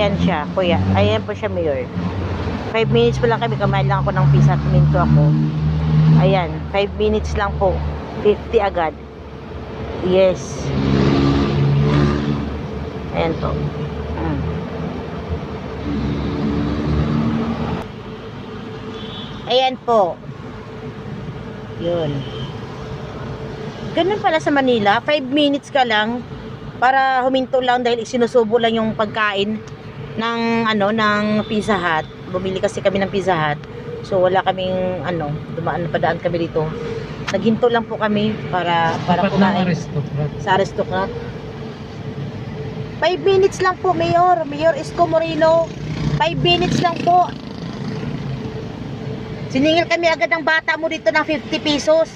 Ayan siya, kuya. Ayan po siya, Mayor. 5 minutes pa lang kami. Kumain lang ako ng pizza at minto ako. Ayan, 5 minutes lang po. 50 agad. Yes. Ayan po. Ayan po. Yun. Ganun pala sa Manila. 5 minutes ka lang para huminto lang dahil sinusubo lang yung pagkain ng ng Pizza Hut. Bumili kasi kami ng Pizza Hut. So wala kaming padaan kami dito. Naghinto lang po kami para kumain sa Aristocrat. 5 minutes lang po, Mayor. Mayor Isko Moreno. 5 minutes lang po. Siningil kami agad ng bata mo dito ng 50 pesos.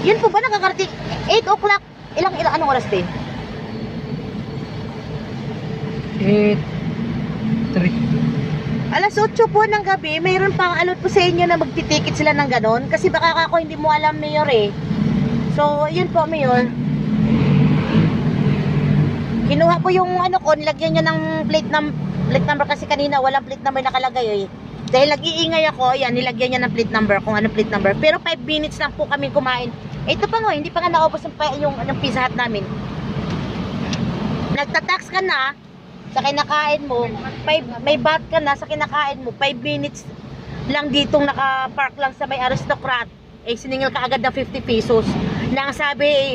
Yun po ba nakakarating? 8 o'clock. Anong oras din? 8:03. Alas 8 po ng gabi, mayroon pang alot po sa inyo na magtitikit sila ng ganon. Kasi baka ako hindi mo alam, Mayor eh. So, yun po, Mayor. Kinuha po yung ko, nilagyan niya ng plate number kasi kanina walang plate number nakalagay eh. Dahil nag-iingay ako, yan, nilagyan niya ng plate number, kung anong plate number. Pero 5 minutes lang po kami kumain. Ito pa nga, hindi pa nga naubos yung Pizza Hut namin. Nagtatax ka na sa kinakain mo, may bat ka na sa kinakain mo, 5 minutes lang ditong nakapark lang sa may Aristocrat. Eh, siningil ka agad ng 50 pesos. Na ang sabi,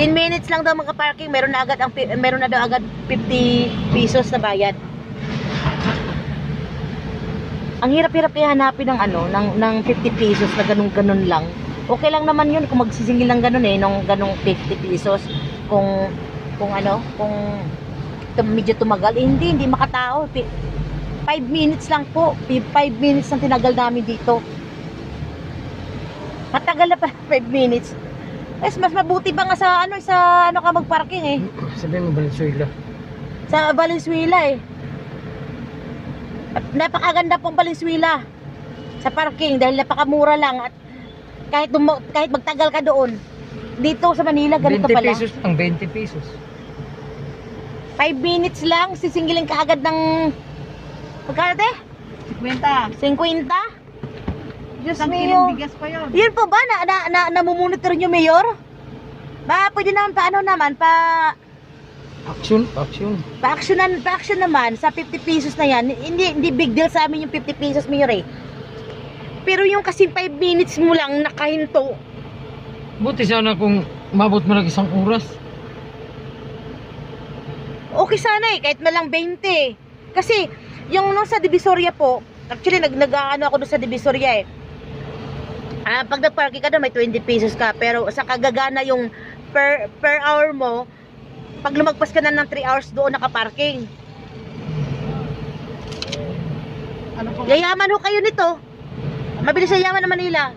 10 minutes lang daw makaparking, meron na daw agad 50 pesos na bayad. Ang hirap-hirap kaya hanapin ng 50 pesos na ganun lang. Okay lang naman yun kung magsisingil ng ganun ng ganung 50 pesos. Kung medyo tumagal, hindi makatao. 5 minutes lang po. 5 minutes ang tinagal namin dito. Matagal na pa 5 minutes. Mas mabuti pa nga sa ka magparking eh. Sabihin mo Valenzuela. Sa Valenzuela eh. Napakaganda pong Valenzuela sa parking dahil napakamura lang at kahit magtagal ka doon. Dito sa Manila ganito 20 pala. 20 pesos ang 20 pesos. 5 minutes lang sisingilin ka agad ng magkano te? 50. 50? Diyos Isang mio. kilong bigas pa yun. Yun po ba namumonitor nyo, Mayor? Ba pwede naman pa-action naman sa 50 pesos na yan. Hindi big deal sa amin yung 50 pesos, Mayor eh. Pero yung kasi 5 minutes mo lang nakahinto. Buti sana kung mabot mo ng isang oras. Okay sana eh, kahit malang 20. Kasi yung nung sa Divisoria po, actually ako doon sa Divisoria eh. Pag nag-parking ka doon may 20 pesos ka, pero sa kagagana yung per hour mo, pag lumagpas ka na ng 3 hours doon nakaparking. Ano po? Yayaman ho kayo nito. Mabilis sa yaman ng Manila.